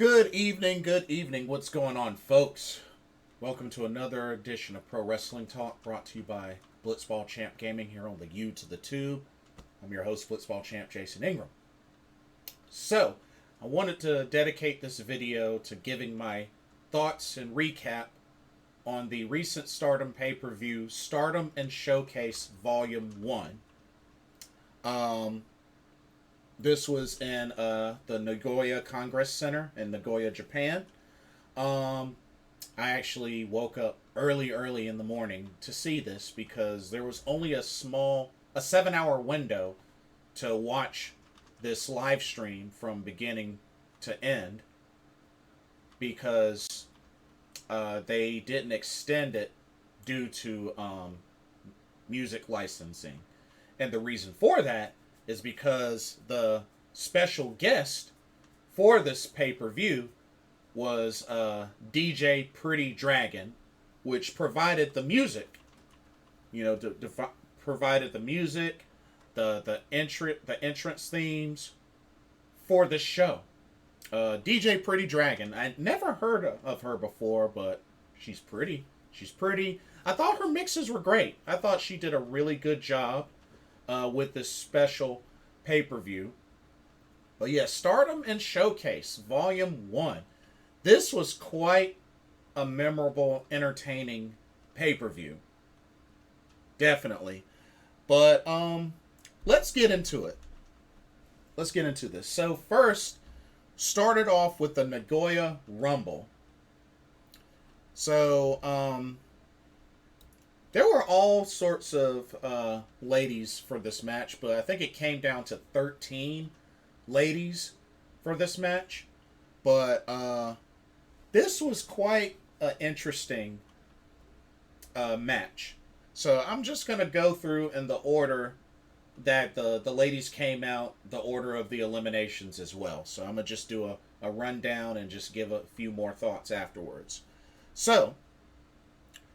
Good evening. What's going on, folks? Welcome to another edition of Pro Wrestling Talk brought to you by Blitzball Champ Gaming here on the U to the Tube. I'm your host, Blitzball Champ Jason Ingram. So, I wanted to dedicate this video to giving my thoughts and recap on the recent Stardom pay-per-view, Stardom In Showcase Volume 1. This was in the Nagoya Congress Center in Nagoya, Japan. I actually woke up early in the morning to see this because there was only a 7-hour window to watch this live stream from beginning to end because they didn't extend it due to music licensing. And the reason for that is because the special guest for this pay-per-view was DJ Pretty Dragon, which provided the music. Provided the music, the entrance themes for this show. DJ Pretty Dragon. I never heard of her before, but she's pretty. I thought her mixes were great. I thought she did a really good job with this special pay-per-view. But yeah, Stardom In Showcase Volume 1. This was quite a memorable, entertaining pay-per-view. Definitely. But let's get into it. Let's get into this. So first, started off with the Nagoya Rumble. So there were all sorts of ladies for this match, but I think it came down to 13 ladies for this match. But this was quite an interesting match. So I'm just going to go through in the order that the ladies came out, the order of the eliminations as well. So I'm going to just do a rundown and just give a few more thoughts afterwards. So,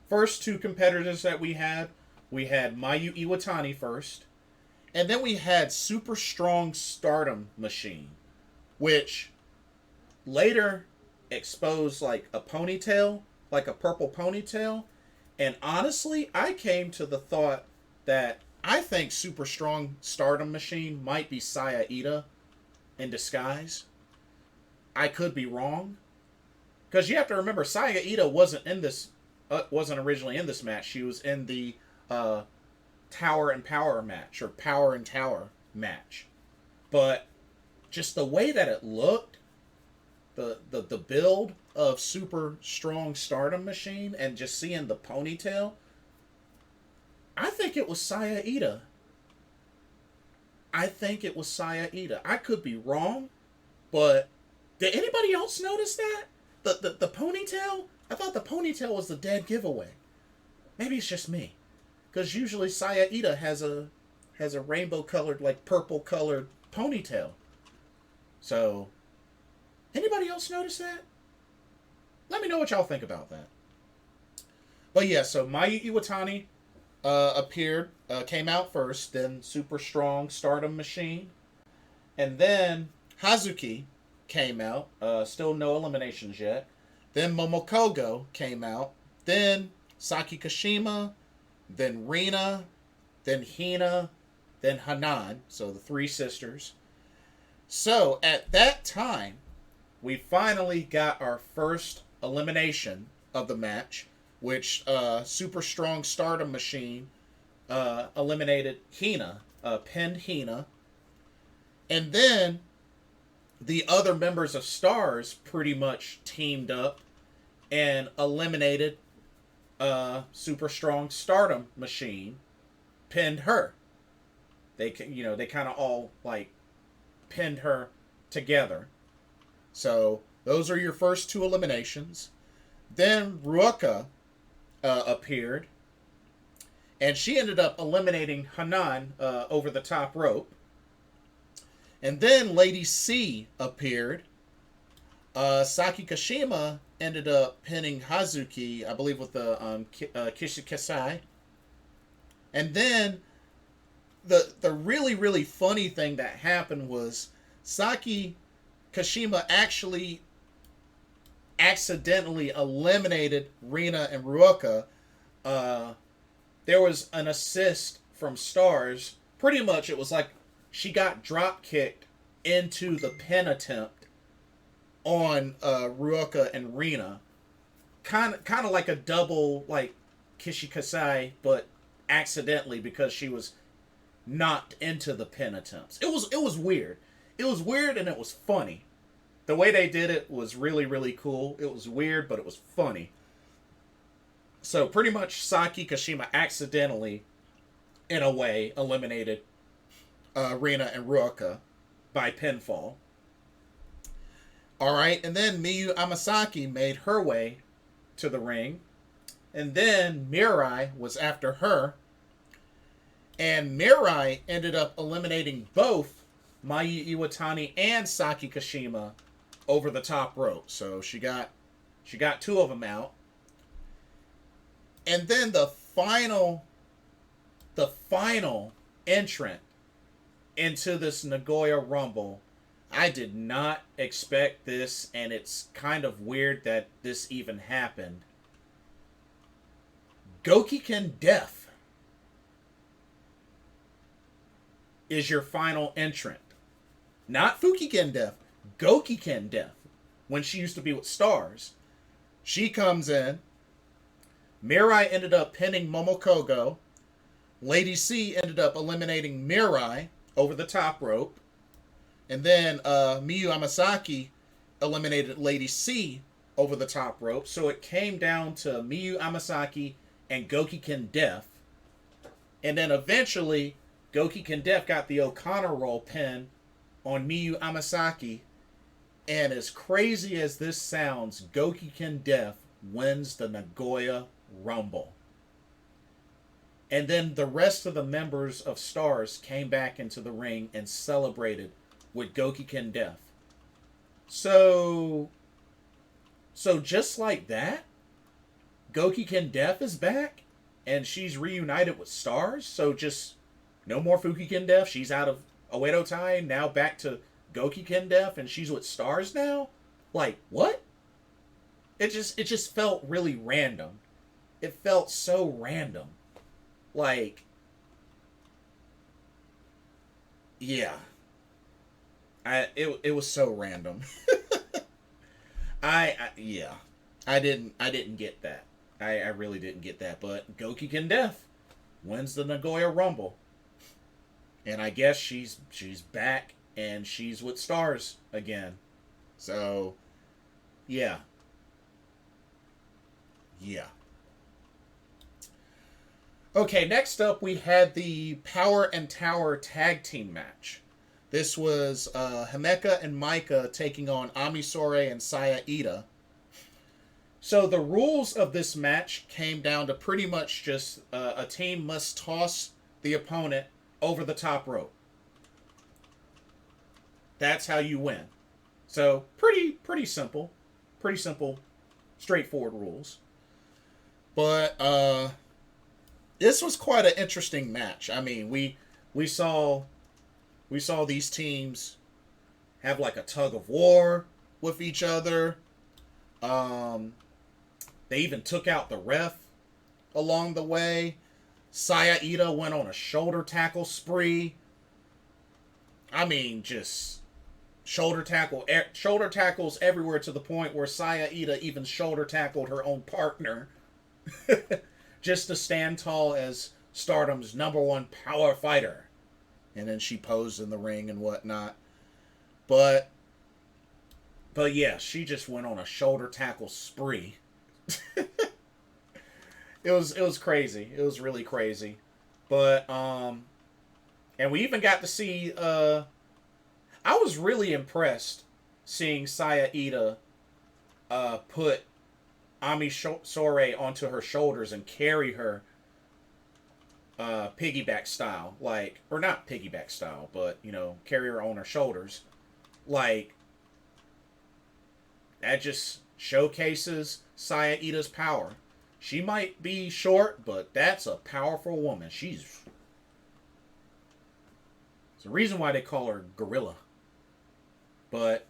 first two competitors that we had Mayu Iwatani first, and then we had Super Strong Stardom Machine, which later exposed like a ponytail, like a purple ponytail, and honestly, I came to the thought that I think Super Strong Stardom Machine might be Saya Ida in disguise. I could be wrong, because you have to remember Saya Ida wasn't originally in this match. She was in the Tower and Power match, or Power and Tower match. But just the way that it looked, the build of Super Strong Stardom Machine, and just seeing the ponytail, I think it was Saya Ida. I could be wrong, but did anybody else notice that? The ponytail? I thought the ponytail was the dead giveaway. Maybe it's just me. Because usually Saya Ida has a rainbow colored, like purple colored ponytail. So, anybody else notice that? Let me know what y'all think about that. But yeah, so Mayu Iwatani came out first, then Super Strong Stardom Machine. And then Hazuki came out, still no eliminations yet. Then Momokogo came out. Then Saki Kashima. Then Rina. Then Hina. Then Hanan. So the three sisters. So at that time, we finally got our first elimination of the match, which Super Strong Stardom Machine eliminated Hina, pinned Hina. And then the other members of Stars pretty much teamed up and eliminated Super Strong Stardom Machine, pinned her. They kind of all like pinned her together. So those are your first two eliminations. Then Ruaka appeared, and she ended up eliminating Hanan over the top rope. And then Lady C appeared. Saki Kashima ended up pinning Hazuki, I believe, with the Kishikasai. And then the really funny thing that happened was Saki Kashima actually accidentally eliminated Rina and Ruoka, uh, there was an assist from Stars. Pretty much, it was like she got drop kicked into the pin attempt on Ruoka and Rina. Kind of like a double like Kishikasai, but accidentally because she was knocked into the pin attempts. It was weird. It was weird and it was funny. The way they did it was really, really cool. It was weird, but it was funny. So pretty much Saki Kashima accidentally, in a way, eliminated Rina and Ruoka by pinfall. Alright, and then Miyu Amasaki made her way to the ring. And then Mirai was after her. And Mirai ended up eliminating both Mayu Iwatani and Saki Kashima over the top rope. So she got two of them out. And then the final entrant into this Nagoya Rumble, I did not expect this, and it's kind of weird that this even happened. Gokiken Death is your final entrant. Not Fukiken Death, Gokiken Death, when she used to be with Stars. She comes in. Mirai ended up pinning Momokogo. Lady C ended up eliminating Mirai over the top rope. And then Miyu Amasaki eliminated Lady C over the top rope. So it came down to Miyu Amasaki and Gokiken Death. And then eventually, Gokiken Death got the O'Connor roll pin on Miyu Amasaki. And as crazy as this sounds, Gokiken Death wins the Nagoya Rumble. And then the rest of the members of Stars came back into the ring and celebrated with Gokiken Death. So just like that, Gokiken Death is back and she's reunited with Stars. So just no more Fukiken Death. She's out of Oedo Tai, now back to Gokiken Death, and she's with Stars now? Like, what? It just felt really random. It felt so random. Like, yeah. It was so random. Yeah. I didn't get that. I really didn't get that. But Gokiken Death wins the Nagoya Rumble. And I guess she's back and she's with Stars again. So, yeah. Yeah. Okay, next up we had the Power and Tower tag team match. This was Himeka and Maika taking on Amisore and Saya Ida. So the rules of this match came down to pretty much just a team must toss the opponent over the top rope. That's how you win. So pretty simple. Pretty simple, straightforward rules. But this was quite an interesting match. I mean, we saw these teams have like a tug of war with each other. They even took out the ref along the way. Saya Ida went on a shoulder tackle spree. I mean, just shoulder tackles everywhere to the point where Saya Ida even shoulder tackled her own partner. Just to stand tall as Stardom's #1 power fighter. And then she posed in the ring and whatnot. But yeah, she just went on a shoulder tackle spree. It was crazy. It was really crazy. But and we even got to see I was really impressed seeing Saya Ida put Ami Sore onto her shoulders and carry her piggyback style, like, or not piggyback style, but carry her on her shoulders. Like, that just showcases Saya Ida's power. She might be short, but that's a powerful woman. It's the reason why they call her Gorilla. But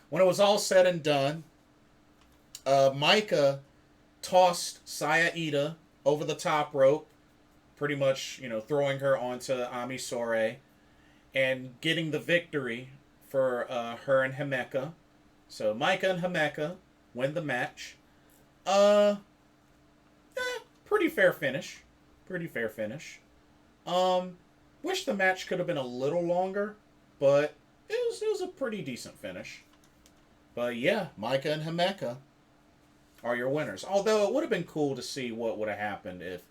when it was all said and done, Micah tossed Sayaka over the top rope, pretty much, throwing her onto Amisore and getting the victory for her and Himeka. So Micah and Himeka win the match. Uh, Pretty fair finish. Pretty fair finish. Wish the match could have been a little longer, but it was a pretty decent finish. But yeah, Micah and Himeka are your winners. Although it would have been cool to see what would have happened if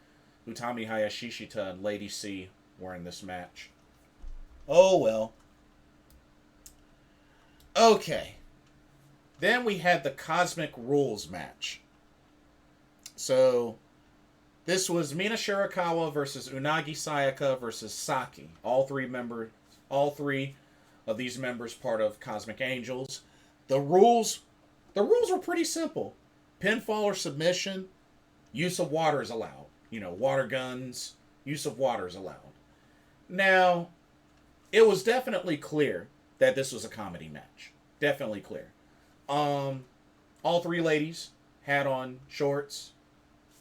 Utami Hayashishita and Lady C were in this match. Oh well. Okay. Then we had the Cosmic Rules match. So this was Mina Shirakawa versus Unagi Sayaka versus Saki. All three of these members part of Cosmic Angels. The rules were pretty simple. Pinfall or submission, use of water is allowed. Water guns, use of water is allowed. Now, it was definitely clear that this was a comedy match. Definitely clear. All three ladies had on shorts,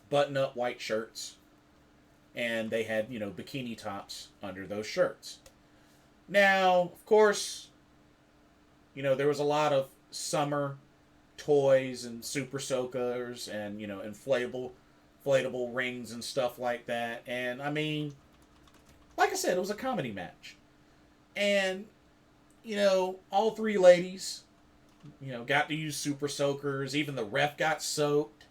button-up white shirts, and they had, bikini tops under those shirts. Now, of course, there was a lot of summer toys and super soakers and, inflatable rings and stuff like that. And, I mean, like I said, it was a comedy match. And, all three ladies, got to use super soakers. Even the ref got soaked.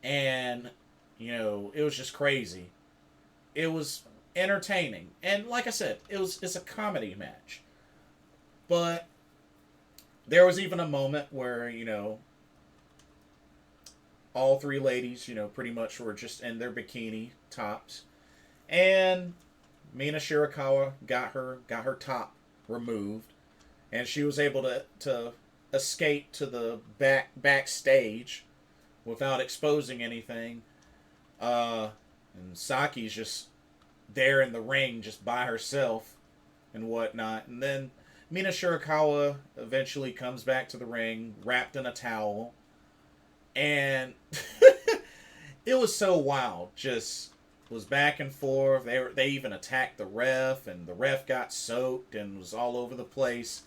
And, it was just crazy. It was entertaining. And like I said, it's a comedy match. But there was even a moment where, all three ladies, pretty much were just in their bikini tops. And Mina Shirakawa got her top removed. And she was able to escape to the backstage without exposing anything. And Saki's just there in the ring just by herself and whatnot. And then Mina Shirakawa eventually comes back to the ring wrapped in a towel. And it was so wild. Just was back and forth. They even attacked the ref, and the ref got soaked and was all over the place,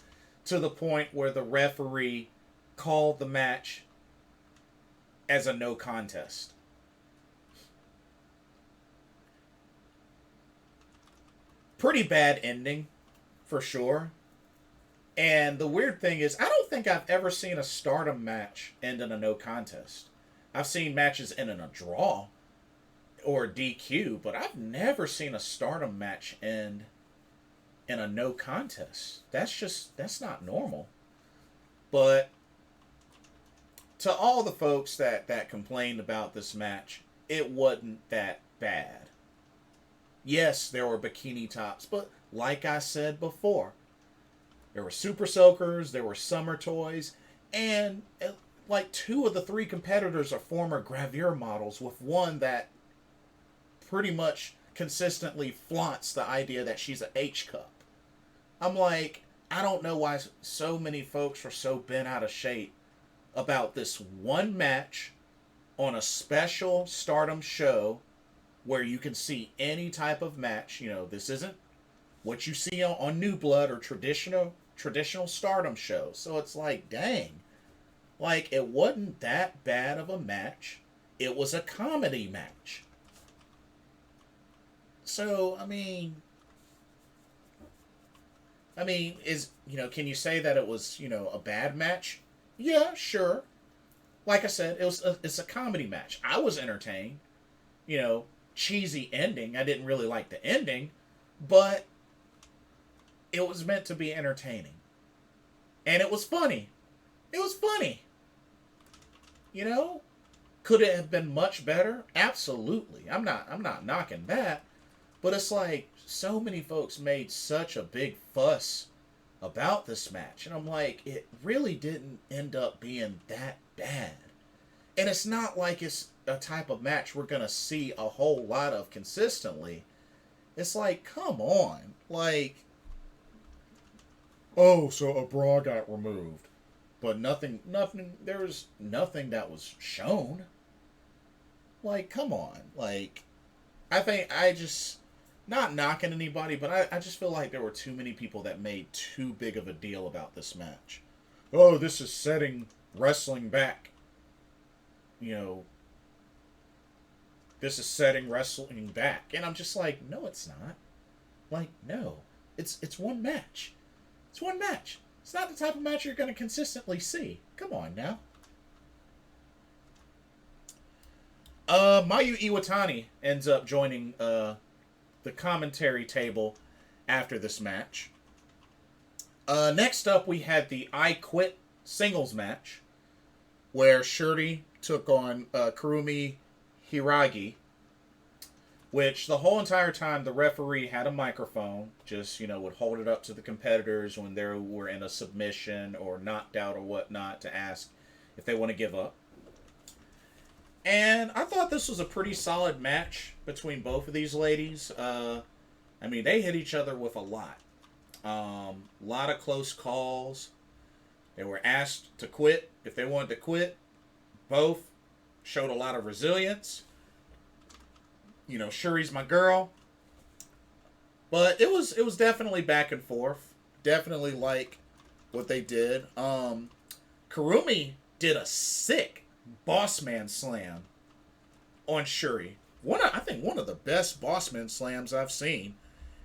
to the point where the referee called the match as a no contest. Pretty bad ending, for sure. And the weird thing is, I don't think I've ever seen a Stardom match end in a no contest. I've seen matches end in a draw or a DQ, but I've never seen a Stardom match end in a no contest. That's not normal. But to all the folks that complained about this match, it wasn't that bad. Yes, there were bikini tops, but like I said before, there were super soakers, there were summer toys, and like two of the three competitors are former gravure models, with one that pretty much consistently flaunts the idea that she's an H cup. I'm like, I don't know why so many folks are so bent out of shape about this one match on a special Stardom show where you can see any type of match. This isn't what you see on New Blood or traditional Stardom shows. So it's like, dang. Like, it wasn't that bad of a match. It was a comedy match. So, I mean, can you say that it was, a bad match? Yeah, sure. Like I said, it's a comedy match. I was entertained. Cheesy ending. I didn't really like the ending, but it was meant to be entertaining. And it was funny. It was funny. Could it have been much better? Absolutely. I'm not knocking that. But it's like, so many folks made such a big fuss about this match. And I'm like, it really didn't end up being that bad. And it's not like it's a type of match we're going to see a whole lot of consistently. It's like, come on. Like, oh, so a bra got removed. But nothing. There was nothing that was shown. Like, come on. Like, I think I just not knocking anybody, but I just feel like there were too many people that made too big of a deal about this match. Oh, this is setting wrestling back. You know, this is setting wrestling back. And I'm just like, no, it's not. Like, no. It's one match. It's one match. It's not the type of match you're going to consistently see. Come on now. Mayu Iwatani ends up joining the commentary table after this match. Next up, we had the I Quit singles match, where Shuri took on Kurumi Hiragi, which the whole entire time the referee had a microphone, just, would hold it up to the competitors when they were in a submission or knocked out or whatnot to ask if they want to give up. And I thought this was a pretty solid match between both of these ladies. They hit each other with a lot. Lot of close calls. They were asked to quit if they wanted to quit. Both showed a lot of resilience. Shuri's my girl. But it was definitely back and forth. Definitely like what they did. Kurumi did a sick Bossman slam on Shuri. I think one of the best Bossman slams I've seen.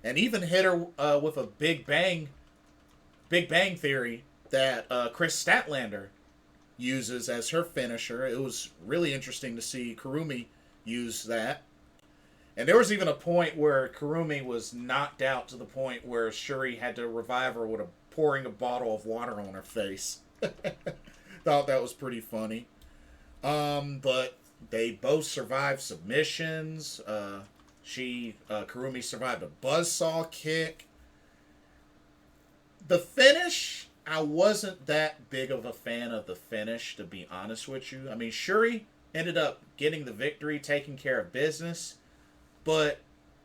And even hit her with a Big Bang Theory that Chris Statlander uses as her finisher. It was really interesting to see Kurumi use that. And there was even a point where Kurumi was knocked out to the point where Shuri had to revive her with pouring a bottle of water on her face. Thought that was pretty funny. But they both survived submissions. Kurumi survived a buzzsaw kick. The finish, I wasn't that big of a fan of the finish, to be honest with you. Shuri ended up getting the victory, taking care of business, but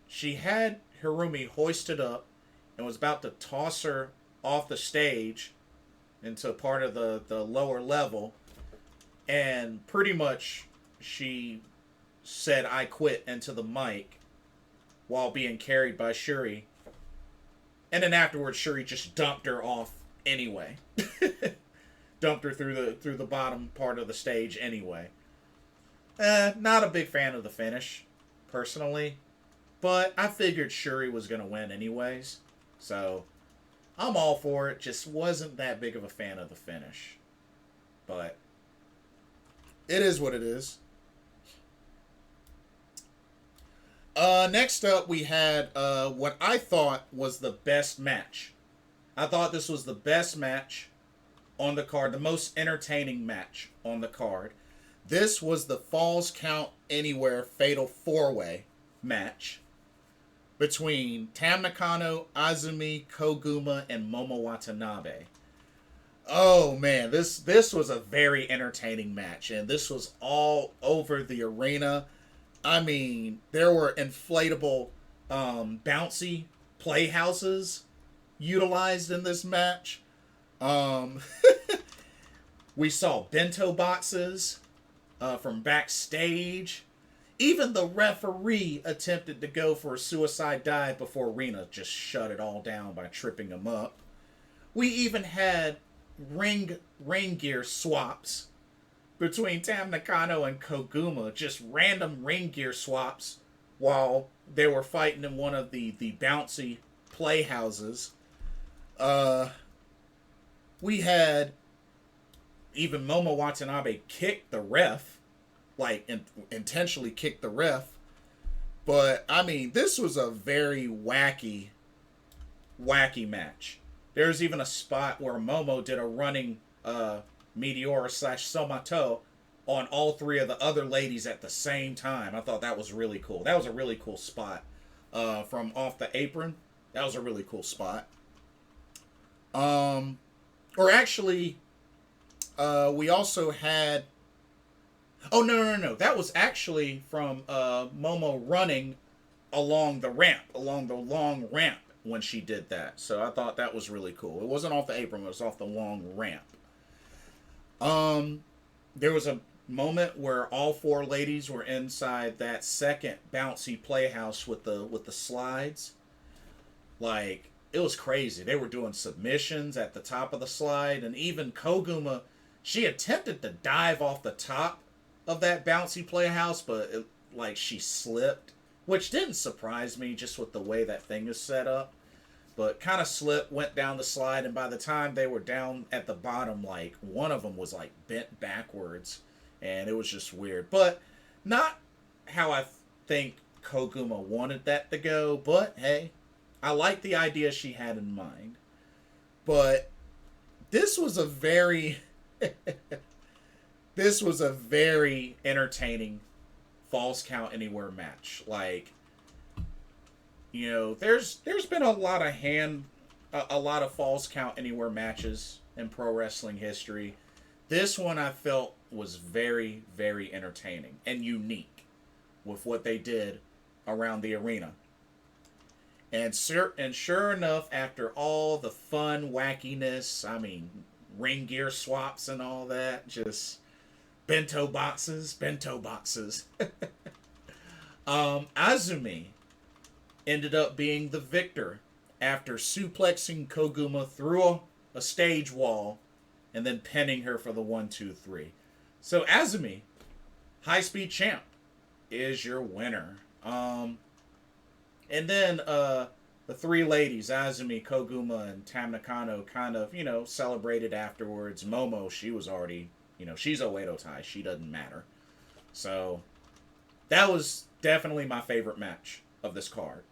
she had Hirumi hoisted up and was about to toss her off the stage into part of the lower level, and pretty much she said, "I quit," into the mic while being carried by Shuri. And then afterwards, Shuri just dumped her off anyway. Dumped her through the bottom part of the stage anyway. Not a big fan of the finish, personally. But I figured Shuri was going to win anyways. So, I'm all for it. Just wasn't that big of a fan of the finish. But it is what it is. Next up, we had what I thought was the best match. I thought this was the best match on the card, the most entertaining match on the card. This was the Falls Count Anywhere Fatal 4-Way match between Tam Nakano, Azumi, Koguma, and Momo Watanabe. Oh man, this was a very entertaining match, and this was all over the arena. There were inflatable, bouncy playhouses utilized in this match. We saw bento boxes from backstage. Even the referee attempted to go for a suicide dive before Rina just shut it all down by tripping him up. We even had ring gear swaps between Tam Nakano and Koguma, just random ring gear swaps while they were fighting in one of the bouncy playhouses. We had even Momo Watanabe kick the ref, intentionally kick the ref. But, this was a very wacky match. There's even a spot where Momo did a running Meteora / Somato on all three of the other ladies at the same time. I thought that was really cool. That was a really cool spot from off the apron. That was a really cool spot. We also had... Oh, no. That was actually from Momo running along the long ramp when she did that. So I thought that was really cool. It wasn't off the apron, it was off the long ramp. Um, there was a moment where all four ladies were inside that second bouncy playhouse with the slides. Like, it was crazy. They were doing submissions at the top of the slide, and even Koguma, she attempted to dive off the top of that bouncy playhouse, but like she slipped, which didn't surprise me just with the way that thing is set up. But kind of slipped, went down the slide, and by the time they were down at the bottom, like one of them was like bent backwards, and it was just weird. But not how I think Koguma wanted that to go. But hey, I like the idea she had in mind. But this was a very this was a very entertaining false count anywhere match. Like, you know, there's been a lot of a lot of false count anywhere matches in pro wrestling history. This one I felt was very, very entertaining and unique with what they did around the arena. And sure enough, after all the fun wackiness, I mean, ring gear swaps and all that, just bento boxes, bento boxes. Azumi ended up being the victor after suplexing Koguma through a stage wall and then pinning her for the 1-2-3. So Azumi, high speed champ, is your winner. And then the three ladies, Azumi, Koguma, and Tam Nakano, kind of, you know, celebrated afterwards. Momo, she was already, you know, she's Oedo Tai. She doesn't matter. So that was definitely my favorite match of this card.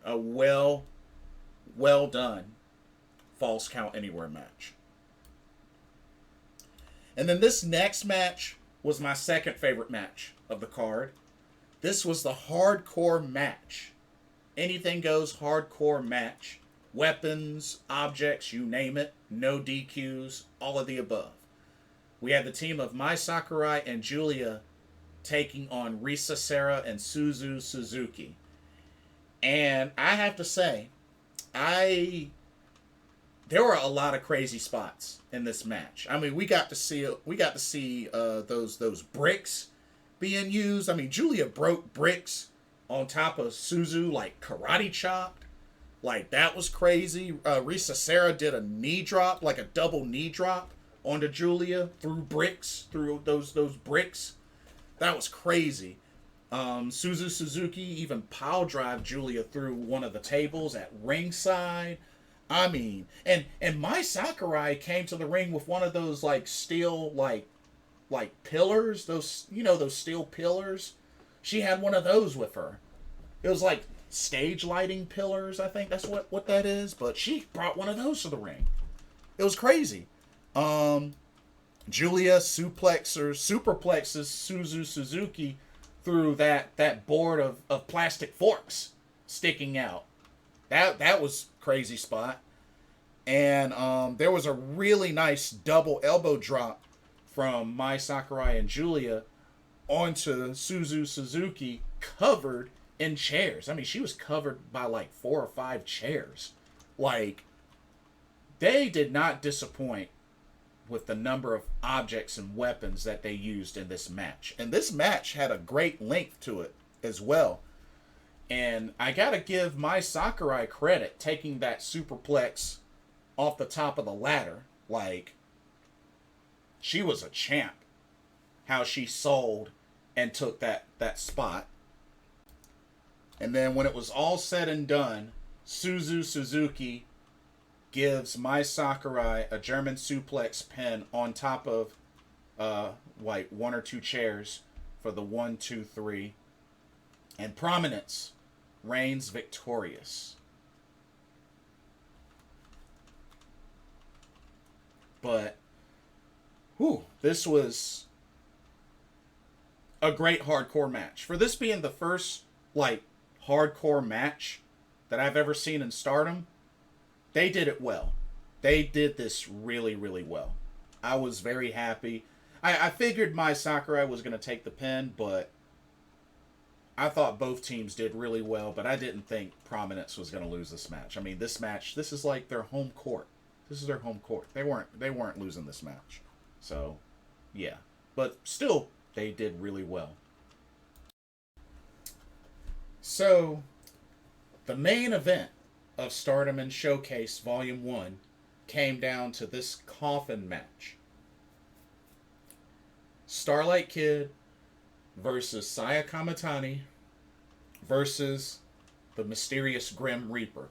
A well done false count anywhere match. And then this next match was my second favorite match of the card. This was the hardcore match. Anything goes hardcore match. Weapons, objects, you name it. No DQs, all of the above. We had the team of Mai Sakurai and Julia taking on Risa Sera and Suzu Suzuki. And I have to say, there were a lot of crazy spots in this match. I mean, we got to see those bricks being used. I mean, Julia broke bricks on top of Suzu, like karate chopped. Like, that was crazy. Risa Sera did a knee drop, like a double knee drop onto Julia through bricks, through those bricks. That was crazy. Suzu Suzuki even pile drive Julia through one of the tables at ringside. I mean, and Mai Sakurai came to the ring with one of those like steel like pillars, those, you know, those steel pillars. She had one of those with her. It was like stage lighting pillars, I think that's what that is. But she brought one of those to the ring. It was crazy. Julia superplexes Suzu Suzuki through that board of plastic forks sticking out. That was crazy spot. And there was a really nice double elbow drop from Mai Sakurai and Julia onto Suzu Suzuki, covered in chairs. I mean, she was covered by like 4 or 5 chairs. Like, they did not disappoint with the number of objects and weapons that they used in this match. And this match had a great length to it as well. And I gotta give Mai Sakurai credit taking that superplex off the top of the ladder. Like, she was a champ. How she sold and took that spot. And then when it was all said and done, Suzu Suzuki gives Mai Sakurai a German suplex pin on top of like 1 or 2 chairs for the 1-2-3. And Prominence reigns victorious. But this was a great hardcore match. For this being the first like hardcore match that I've ever seen in Stardom, they did it well. They did this really, really well. I was very happy. I figured Mai Sakurai was going to take the pin, but I thought both teams did really well, but I didn't think Prominence was going to lose this match. I mean, this match, this is like their home court. This is their home court. They weren't losing this match. So, yeah. But still, they did really well. So, the main event of Stardom in Showcase Volume 1 came down to this coffin match. Starlight Kid versus Saya Kamatani versus the mysterious Grim Reaper.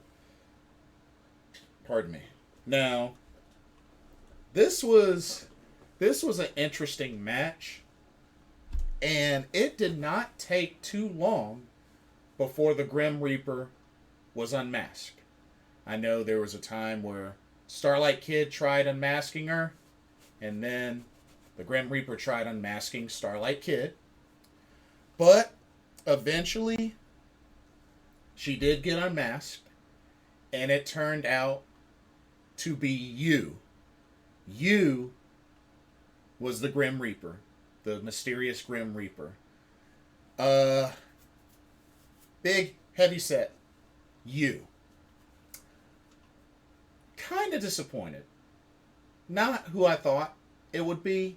Pardon me. Now, this was an interesting match, and it did not take too long before the Grim Reaper was unmasked. I know there was a time where Starlight Kid tried unmasking her, and then the Grim Reaper tried unmasking Starlight Kid. But eventually, she did get unmasked, and it turned out to be you. You was the Grim Reaper, the mysterious Grim Reaper. Big, heavy set. You. Kind of disappointed. Not who I thought it would be.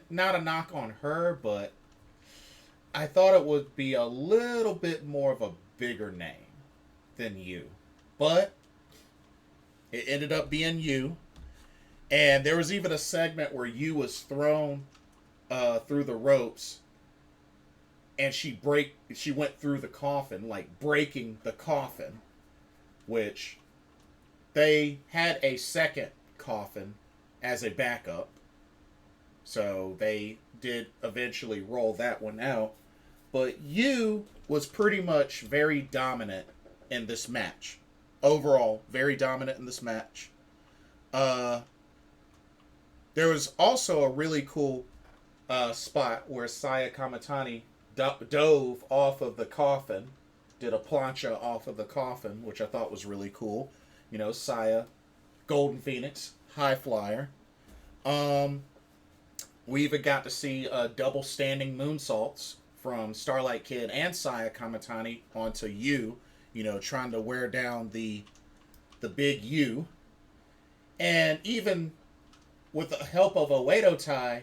Not a knock on her, but I thought it would be a little bit more of a bigger name than you. But it ended up being you. And there was even a segment where you was thrown through the ropes, and she went through the coffin, like breaking the coffin, which they had a second coffin as a backup. So they did eventually roll that one out. But you was pretty much very dominant in this match. Overall, very dominant in this match. There was also a really cool spot where Saya Kamatani dove off of the coffin, did a plancha off of the coffin, which I thought was really cool. You know, Saya, Golden Phoenix, high flyer. We even got to see double standing moonsaults from Starlight Kid and Saya Kamatani onto you, trying to wear down the big U. And even with the help of a Oedo tie,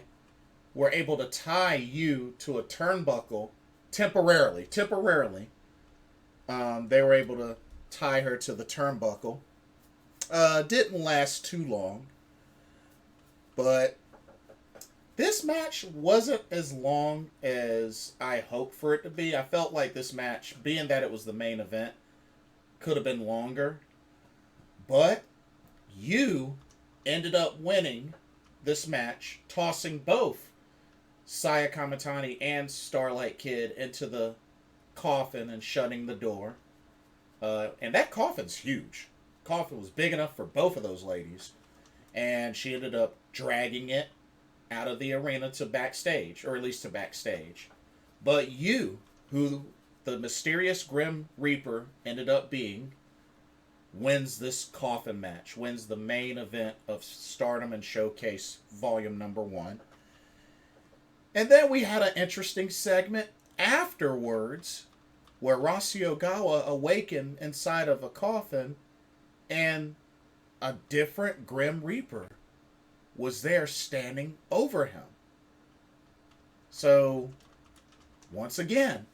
were able to tie you to a turnbuckle temporarily. They were able to tie her to the turnbuckle. Didn't last too long. But this match wasn't as long as I hoped for it to be. I felt like this match, being that it was the main event, could have been longer. But you ended up winning this match, tossing both Saya Kamatani and Starlight Kid into the coffin and shutting the door. And that coffin's huge. Coffin was big enough for both of those ladies. And she ended up dragging it out of the arena to backstage, or at least to backstage. But you, who the mysterious Grim Reaper ended up being, wins this coffin match, wins the main event of Stardom and Showcase Volume Number 1. And then we had an interesting segment afterwards where Rossiogawa awakened inside of a coffin and a different Grim Reaper was there standing over him. So, once again,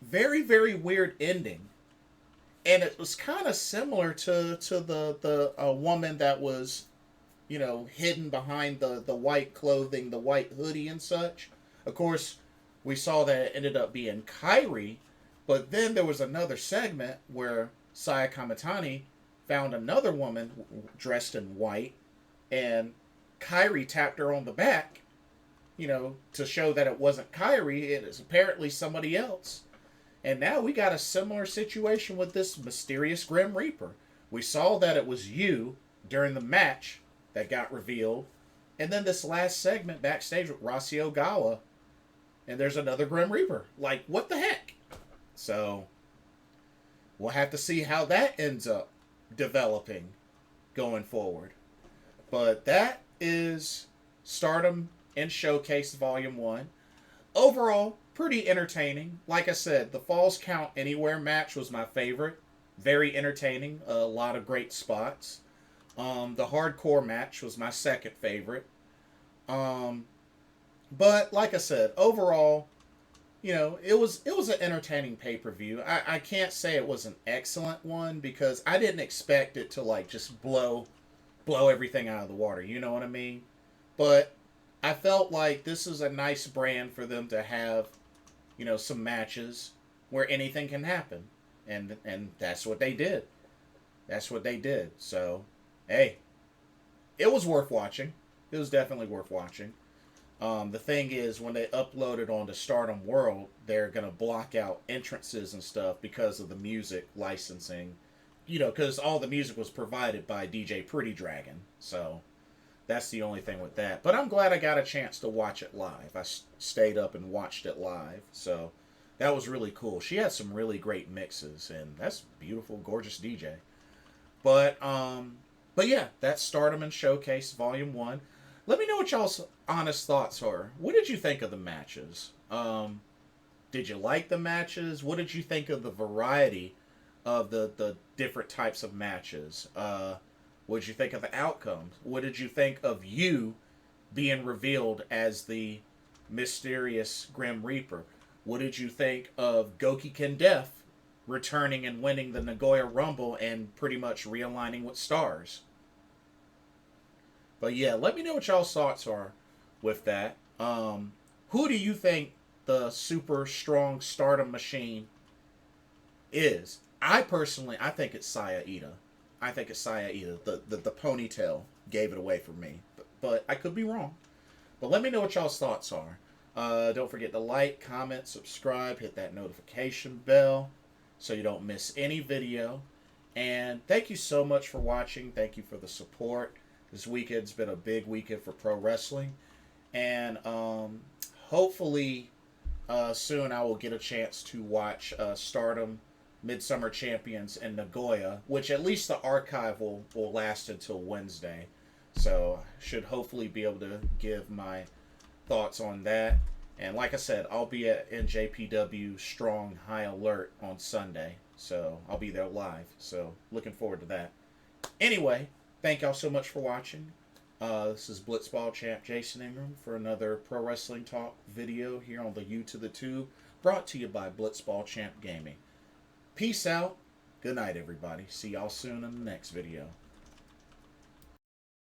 very, very weird ending. And it was kind of similar to the woman that was, hidden behind the white clothing, the white hoodie and such. Of course, we saw that it ended up being Kairi, but then there was another segment where Saya Kamatani found another woman dressed in white, and Kairi tapped her on the back, to show that it wasn't Kairi, it is apparently somebody else. And now we got a similar situation with this mysterious Grim Reaper. We saw that it was you during the match that got revealed. And then this last segment backstage with Rossiogawa. And there's another Grim Reaper. Like, what the heck? So, we'll have to see how that ends up developing going forward. But that is Stardom in Showcase Volume 1. Overall, pretty entertaining. Like I said, the Falls Count Anywhere match was my favorite. Very entertaining. A lot of great spots. The hardcore match was my second favorite. Um, but like I said, overall, it was an entertaining pay per view. I can't say it was an excellent one because I didn't expect it to like just blow everything out of the water. You know what I mean? But I felt like this is a nice brand for them to have, some matches where anything can happen, and that's what they did. That's what they did. So, hey, it was worth watching. It was definitely worth watching. The thing is, when they upload it onto Stardom World, they're gonna block out entrances and stuff because of the music licensing. Because all the music was provided by DJ Pretty Dragon. So that's the only thing with that. But I'm glad I got a chance to watch it live. I stayed up and watched it live. So that was really cool. She had some really great mixes, and that's beautiful, gorgeous DJ. But but yeah, that's Stardom and Showcase Volume One. Let me know what y'all's honest thoughts are. What did you think of the matches? Did you like the matches? What did you think of the variety of the different types of matches? What did you think of the outcomes? What did you think of you being revealed as the mysterious Grim Reaper? What did you think of Goki Kendef returning and winning the Nagoya Rumble and pretty much realigning with Stars? But yeah, let me know what y'all's thoughts are with that. Who do you think the super strong Stardom machine is? I think it's Saya Ida. I think it's Saya Ida. The ponytail gave it away for me, but I could be wrong. But let me know what y'all's thoughts are. Don't forget to like, comment, subscribe, hit that notification bell so you don't miss any video. And thank you so much for watching. Thank you for the support. This weekend's been a big weekend for pro wrestling. And hopefully soon I will get a chance to watch Stardom Midsummer Champions in Nagoya, which at least the archive will last until Wednesday. So should hopefully be able to give my thoughts on that. And like I said, I'll be at NJPW Strong High Alert on Sunday. So I'll be there live. So looking forward to that. Anyway, thank y'all so much for watching. This is Blitzball Champ Jason Ingram for another Pro Wrestling Talk video here on the U to the Tube, brought to you by Blitzball Champ Gaming. Peace out. Good night, everybody. See y'all soon in the next video.